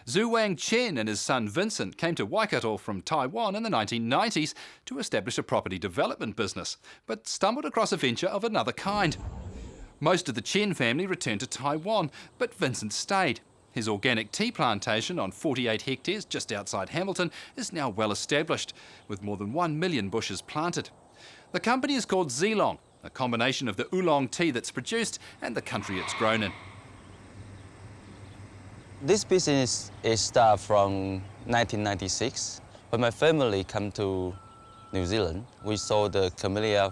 Zhuang Chen and his son Vincent came to Waikato from Taiwan in the 1990s to establish a property development business, but stumbled across a venture of another kind. Most of the Chen family returned to Taiwan, but Vincent stayed. His organic tea plantation on 48 hectares just outside Hamilton is now well established, with more than 1 million bushes planted. The company is called Zealong, a combination of the oolong tea that's produced and the country it's grown in. This business is started from 1996. When my family come to New Zealand, we saw the camellia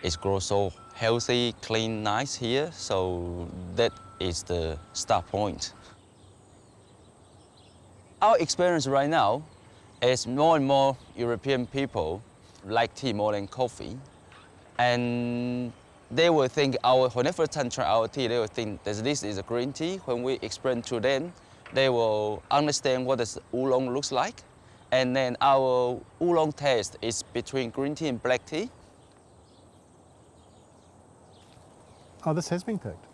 is grow so healthy, clean, nice here. So that is the start point. Our experience right now is more and more European people like tea more than coffee. And they will think whenever they try our tea, they will think that this is a green tea. When we explain to them, they will understand what this oolong looks like. And then our oolong taste is between green tea and black tea. Oh, this has been picked?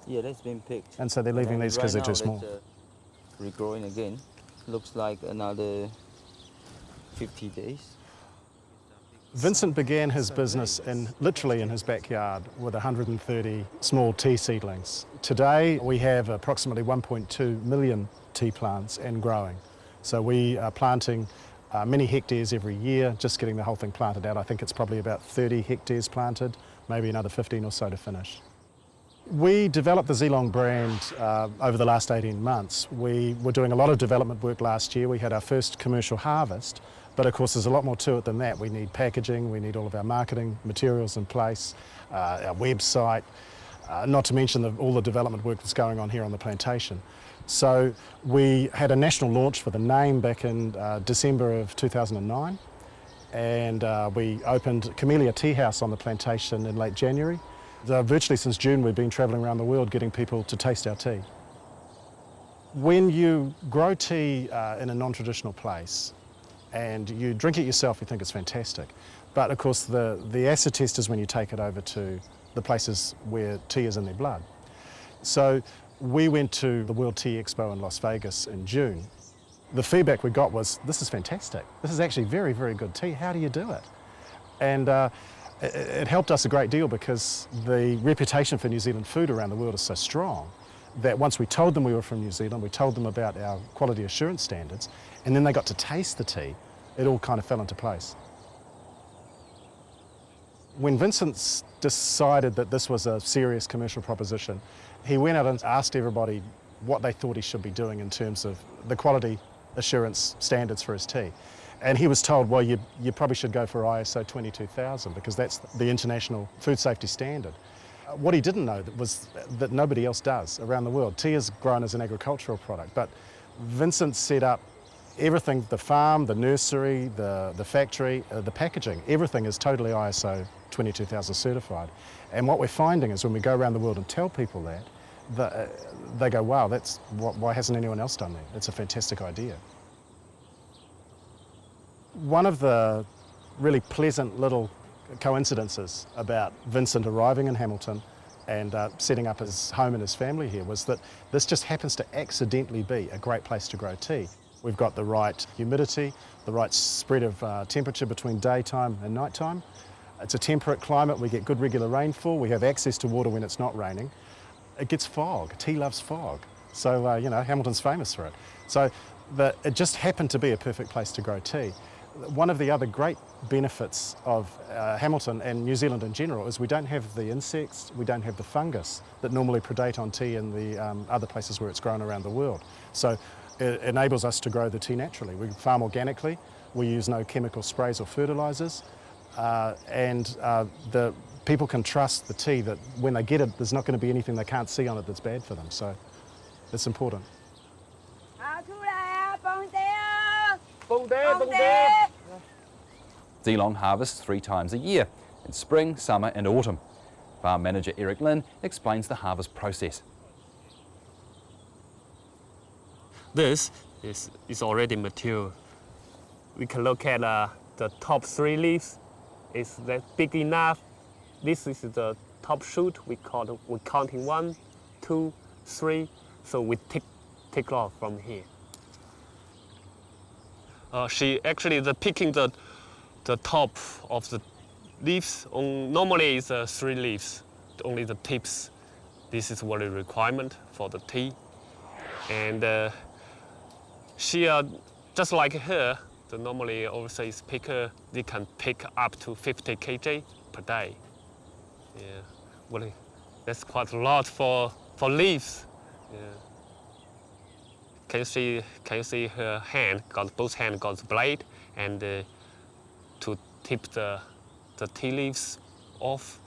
Yeah, that's been picked. And so they're leaving these because they're too small? Regrowing again. Looks like another 50 days. Vincent began his business literally in his backyard with 130 small tea seedlings. Today we have approximately 1.2 million tea plants and growing. So we are planting many hectares every year, just getting the whole thing planted out. I think it's probably about 30 hectares planted, maybe another 15 or so to finish. We developed the Zealong brand over the last 18 months. We were doing a lot of development work last year. We had our first commercial harvest, but of course there's a lot more to it than that. We need packaging, we need all of our marketing materials in place, our website, not to mention all the development work that's going on here on the plantation. So we had a national launch for the name back in December of 2009, and we opened Camellia Tea House on the plantation in late January. Virtually since June we've been travelling around the world getting people to taste our tea. When you grow tea in a non-traditional place and you drink it yourself, you think it's fantastic. But of course the acid test is when you take it over to the places where tea is in their blood. So we went to the World Tea Expo in Las Vegas in June. The feedback we got was, this is fantastic. This is actually very, very good tea. How do you do it? And it helped us a great deal because the reputation for New Zealand food around the world is so strong that once we told them we were from New Zealand, we told them about our quality assurance standards, and then they got to taste the tea, it all kind of fell into place. When Vincent decided that this was a serious commercial proposition, he went out and asked everybody what they thought he should be doing in terms of the quality assurance standards for his tea. And he was told, well, you probably should go for ISO 22000 because that's the international food safety standard. What he didn't know was that nobody else does around the world. Tea is grown as an agricultural product, but Vincent set up everything, the farm, the nursery, the factory, the packaging, everything is totally ISO 22000 certified. And what we're finding is when we go around the world and tell people that, they go, wow, why hasn't anyone else done that? It's a fantastic idea. One of the really pleasant little coincidences about Vincent arriving in Hamilton and setting up his home and his family here was that this just happens to accidentally be a great place to grow tea. We've got the right humidity, the right spread of temperature between daytime and nighttime. It's a temperate climate, we get good regular rainfall, we have access to water when it's not raining. It gets fog, tea loves fog, so you know, Hamilton's famous for it. So it just happened to be a perfect place to grow tea. One of the other great benefits of Hamilton and New Zealand in general is we don't have the insects, we don't have the fungus that normally predate on tea in the other places where it's grown around the world. So it enables us to grow the tea naturally. We farm organically, we use no chemical sprays or fertilisers, and the people can trust the tea that when they get it, there's not going to be anything they can't see on it that's bad for them. So it's important. Zealong harvests 3 times a year, in spring, summer and autumn. Farm manager Eric Lin explains the harvest process. This is already mature. We can look at the top 3 leaves. Is that big enough? This is the top shoot. We're counting 1, 2, 3. So we take take off from here. She actually picking the top of the leaves. Normally it's 3 leaves, only the tips. This is what a requirement for the tea. And she, just like her, the normally overseas picker, they can pick up to 50 kg per day. Yeah, well, that's quite a lot for leaves. Yeah. Can you see her hand? Both hands got the blade, and to tip the tea leaves off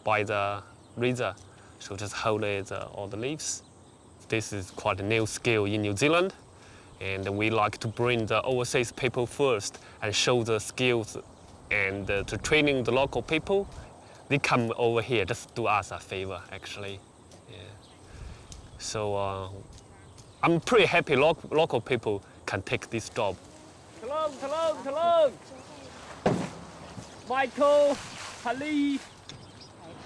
by the razor. So just hold all the leaves. This is quite a new skill in New Zealand, and we like to bring the overseas people first and show the skills, and to training the local people. They come over here just do us a favor, actually. Yeah. So I'm pretty happy local people can take this job. Talong! Michael, Ali.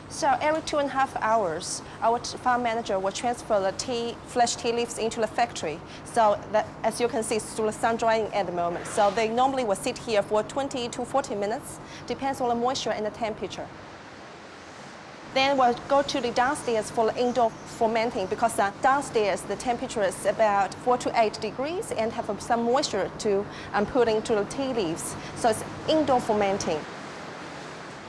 So every 2.5 hours, our farm manager will transfer the fresh tea leaves into the factory. So that, as you can see, it's still sun drying at the moment. So they normally will sit here for 20 to 40 minutes, depends on the moisture and the temperature. Then we'll go to the downstairs for the indoor fermenting, because downstairs the temperature is about 4 to 8 degrees and have some moisture to put into the tea leaves. So it's indoor fermenting.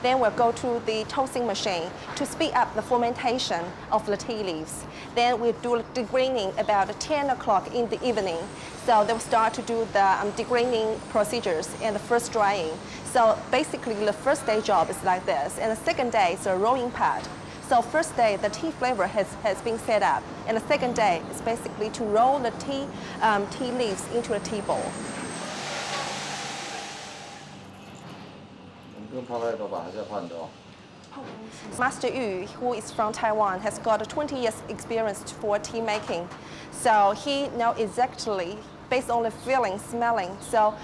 Then we'll go to the toasting machine to speed up the fermentation of the tea leaves. Then we do the degraining about 10 o'clock in the evening. So they'll start to do the degraining procedures and the first drying. So basically the first day job is like this, and the second day is a rolling part. So first day the tea flavor has been set up, and the second day is basically to roll the tea leaves into a tea bowl. Master Yu, who is from Taiwan, has got 20 years experience for tea making. So he knows exactly, based on the feeling, smelling, so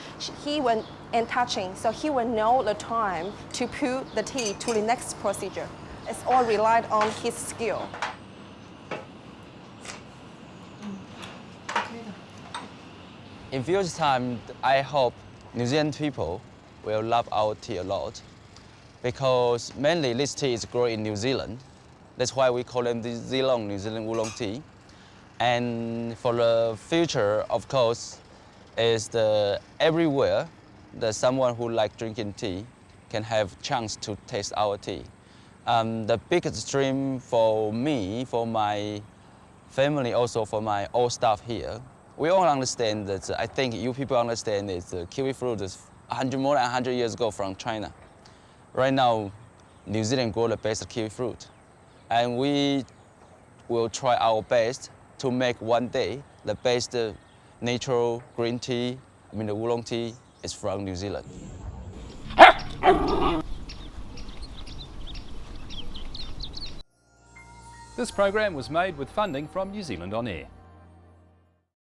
and touching, so he will know the time to put the tea to the next procedure. It's all relied on his skill. In future time, I hope New Zealand people will love our tea a lot, because mainly this tea is grown in New Zealand. That's why we call them the Zealong New Zealand oolong tea. And for the future, of course, is everywhere that someone who like drinking tea can have chance to taste our tea. The biggest dream for me, for my family, also for my all staff here, we all understand that, I think you people understand that the kiwi fruit is more than 100 years ago from China. Right now, New Zealand grow the best kiwi fruit. And we will try our best to make one day the best natural green tea, the oolong tea, is from New Zealand. This program was made with funding from New Zealand On Air.